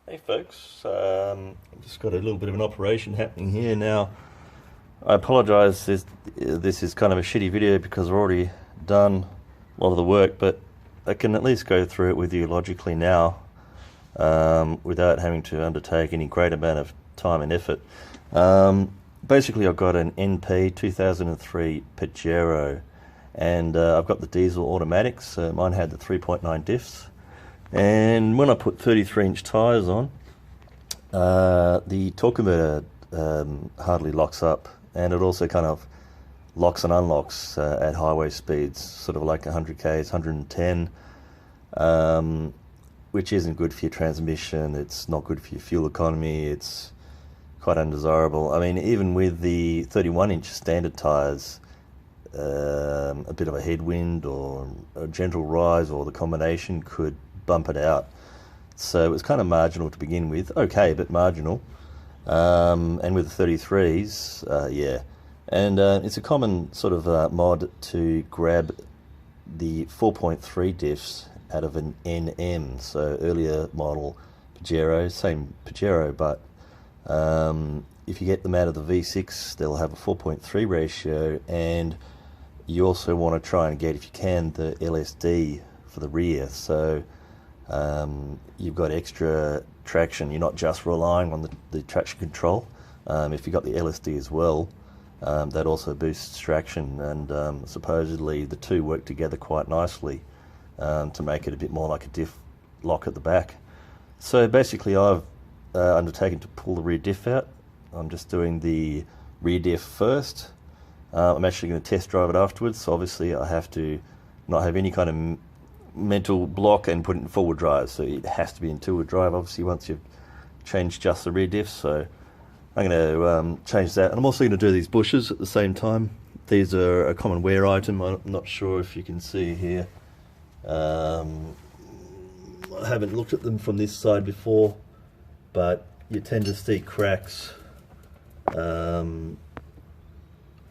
Hey folks, just got a little bit of an operation happening here now. I apologise, this is kind of a shitty video because I've already done a lot of the work, but I can at least go through it with you logically now without having to undertake any great amount of time and effort. Basically I've got an NP 2003 Pajero and I've got the diesel automatics. Mine had the 3.9 diffs. And when I put 33-inch tyres on, the torque converter hardly locks up, and it also kind of locks and unlocks at highway speeds, sort of like 100 k's, 110, which isn't good for your transmission. It's not good for your fuel economy. It's quite undesirable. I mean, even with the 31-inch standard tyres, a bit of a headwind or a gentle rise or the combination could bump it out. So it was kind of marginal to begin with. Okay, but marginal. And with the 33s, yeah. And it's a common sort of mod to grab the 4.3 diffs out of an NM, so earlier model Pajero, same Pajero, but if you get them out of the V6, they'll have a 4.3 ratio, and you also want to try and get, if you can, the LSD for the rear. So you've got extra traction. You're not just relying on the traction control. If you've got the LSD as well, that also boosts traction, and supposedly the two work together quite nicely to make it a bit more like a diff lock at the back. So basically I've undertaken to pull the rear diff out. I'm just doing the rear diff first. I'm actually going to test drive it afterwards, so obviously I have to not have any kind of mental block and put it in forward drive, so it has to be in two-wheel drive obviously once you've changed just the rear diff. So I'm going to change that, and I'm also going to do these bushes at the same time. These are a common wear item. I'm not sure if you can see here. I haven't looked at them from this side before, but you tend to see cracks. You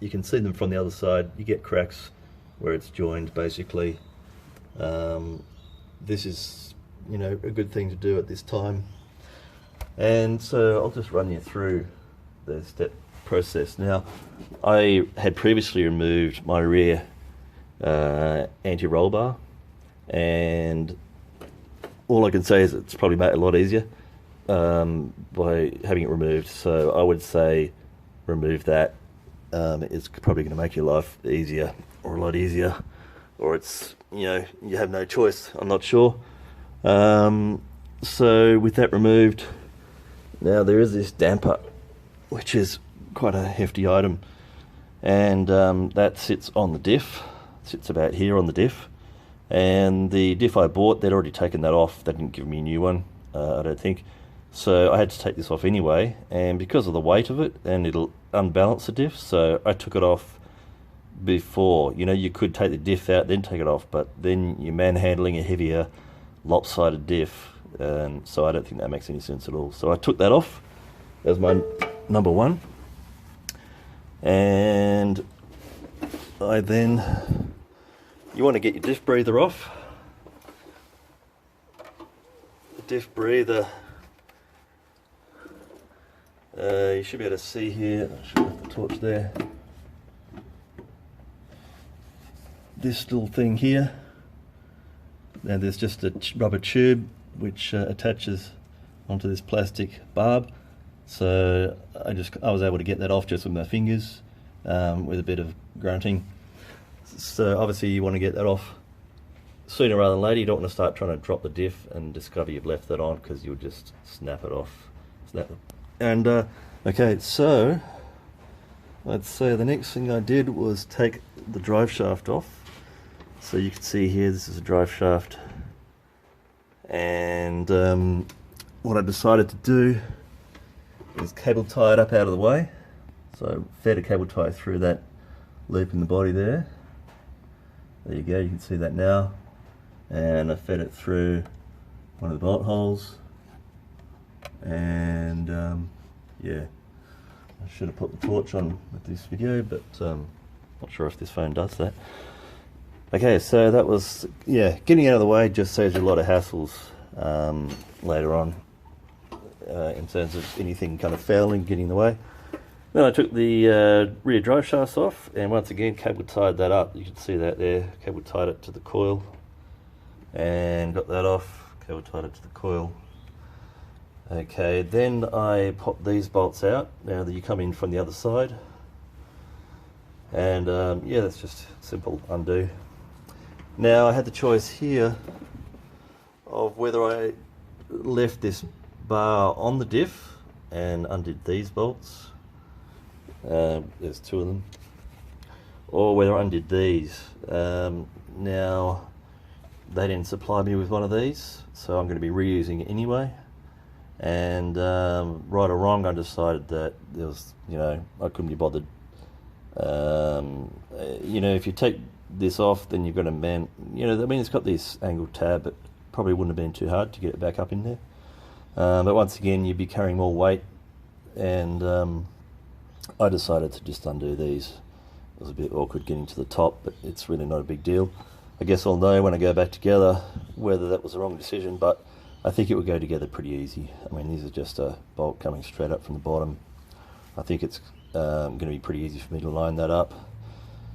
can see them from the other side. You get cracks where it's joined basically. This is, you know, a good thing to do at this time. And so I'll just run you through the step process. Now, I had previously removed my rear anti-roll bar, and all I can say is it's probably made it a lot easier by having it removed. So I would say remove that. It's probably going to make your life easier, or a lot easier, or it's, you know, you have no choice. I'm not sure. So with that removed, now there is this damper, which is quite a hefty item, and that sits on the diff. Sits about here on the diff, and the diff I bought, they'd already taken that off. They didn't give me a new one, I don't think. So I had to take this off anyway, and because of the weight of it, and it'll unbalance the diff, so I took it off before. You know, you could take the diff out then take it off, but then you're manhandling a heavier lopsided diff, and so I don't think that makes any sense at all. So I took that off. That was my number one. And I then, you want to get your diff breather off. The diff breather, you should be able to see here, I should have the torch there, this little thing here. Now there's just a rubber tube which attaches onto this plastic barb, so I was able to get that off just with my fingers with a bit of grunting. So obviously you want to get that off sooner rather than later. You don't want to start trying to drop the diff and discover you've left that on, because you'll just snap it off. And okay, so let's say the next thing I did was take the drive shaft off. So you can see here, this is a drive shaft, and what I decided to do is cable tie it up out of the way. So I fed a cable tie through that loop in the body there. There you go, you can see that now. And I fed it through one of the bolt holes, and yeah, I should have put the torch on with this video, but not sure if this phone does that. Okay, so that was, yeah, getting out of the way just saves you a lot of hassles later on. in terms of anything kind of fouling, getting in the way. Then I took the rear drive shafts off, and once again cable tied that up. You can see that there, cable tied it to the coil and got that off, cable tied it to the coil. Okay, then I popped these bolts out. Now that you come in from the other side, and yeah, that's just simple undo. Now I had the choice here of whether I left this bar on the diff and undid these bolts, there's two of them, or whether I undid these. Now they didn't supply me with one of these, so I'm going to be reusing it anyway. And right or wrong, I decided that there was, I couldn't be bothered. If you take this off, then you've got to it's got this angled tab, but probably wouldn't have been too hard to get it back up in there. But once again, you'd be carrying more weight, and I decided to just undo these. It was a bit awkward getting to the top, but it's really not a big deal. I guess I'll know when I go back together whether that was the wrong decision, but I think it would go together pretty easy. I mean, these are just a bolt coming straight up from the bottom. I think it's going to be pretty easy for me to line that up.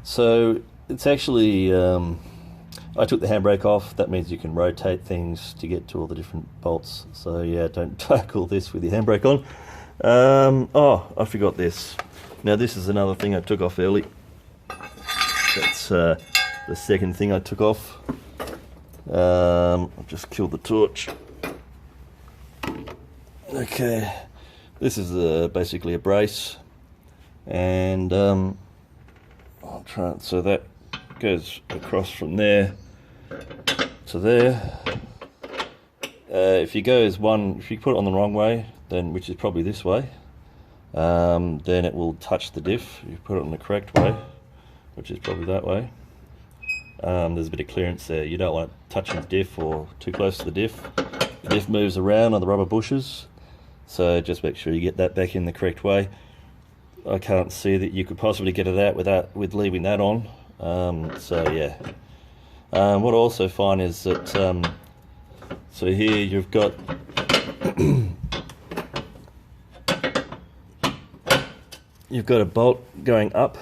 So it's actually, I took the handbrake off. That means you can rotate things to get to all the different bolts. So yeah, don't tackle this with your handbrake on. Oh, I forgot this. Now this is another thing I took off early. That's the second thing I took off. I've just killed the torch. Okay, this is basically a brace, and I'll try it. So that goes across from there to there. If you put it on the wrong way, then, which is probably this way, then it will touch the diff. If you put it on the correct way, which is probably that way, there's a bit of clearance there. You don't want it touching the diff or too close to the diff. The diff moves around on the rubber bushes, so just make sure you get that back in the correct way. I can't see that you could possibly get it out with leaving that on. So yeah. What I also find is that so here you've got you've got a bolt going up,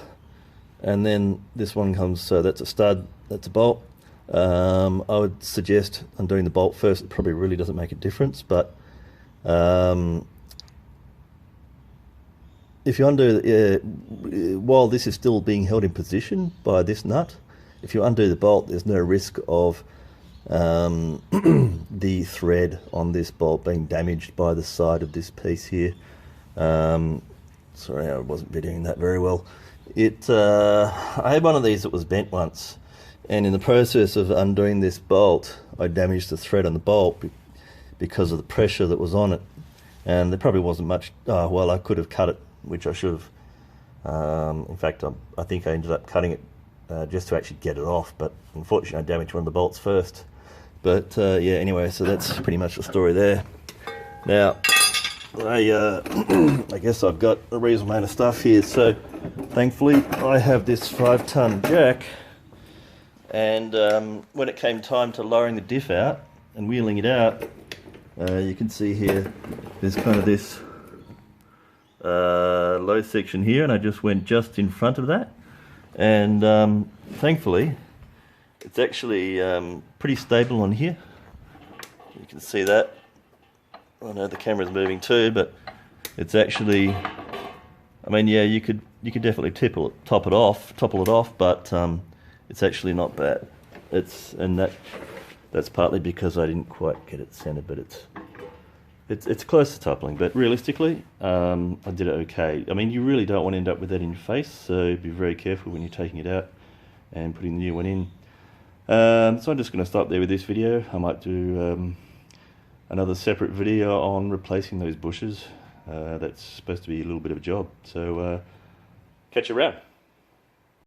and then this one comes. So that's a stud. That's a bolt. I would suggest undoing the bolt first. It probably really doesn't make a difference, but if you undo, while this is still being held in position by this nut, if you undo the bolt, there's no risk of the thread on this bolt being damaged by the side of this piece here. Sorry, I wasn't videoing that very well. I had one of these that was bent once, and in the process of undoing this bolt, I damaged the thread on the bolt because of the pressure that was on it, and there probably wasn't much. Well, I could have cut it, which I should have. In fact, I think I ended up cutting it just to actually get it off, but unfortunately I damaged one of the bolts first. But yeah, anyway, so that's pretty much the story there. Now, I guess I've got a reasonable amount of stuff here, so thankfully I have this 5-ton jack, and when it came time to lowering the diff out and wheeling it out, you can see here there's kind of this low section here, and I just went just in front of that, and thankfully it's actually pretty stable on here. You can see that. I know the camera's moving too, but it's actually, I mean, yeah, you could definitely topple it off, but it's actually not bad. That's partly because I didn't quite get it centered, but it's close to toppling. But realistically, I did it okay. I mean, you really don't want to end up with that in your face, so be very careful when you're taking it out and putting the new one in. So I'm just going to stop there with this video. I might do another separate video on replacing those bushes. That's supposed to be a little bit of a job. So catch you around.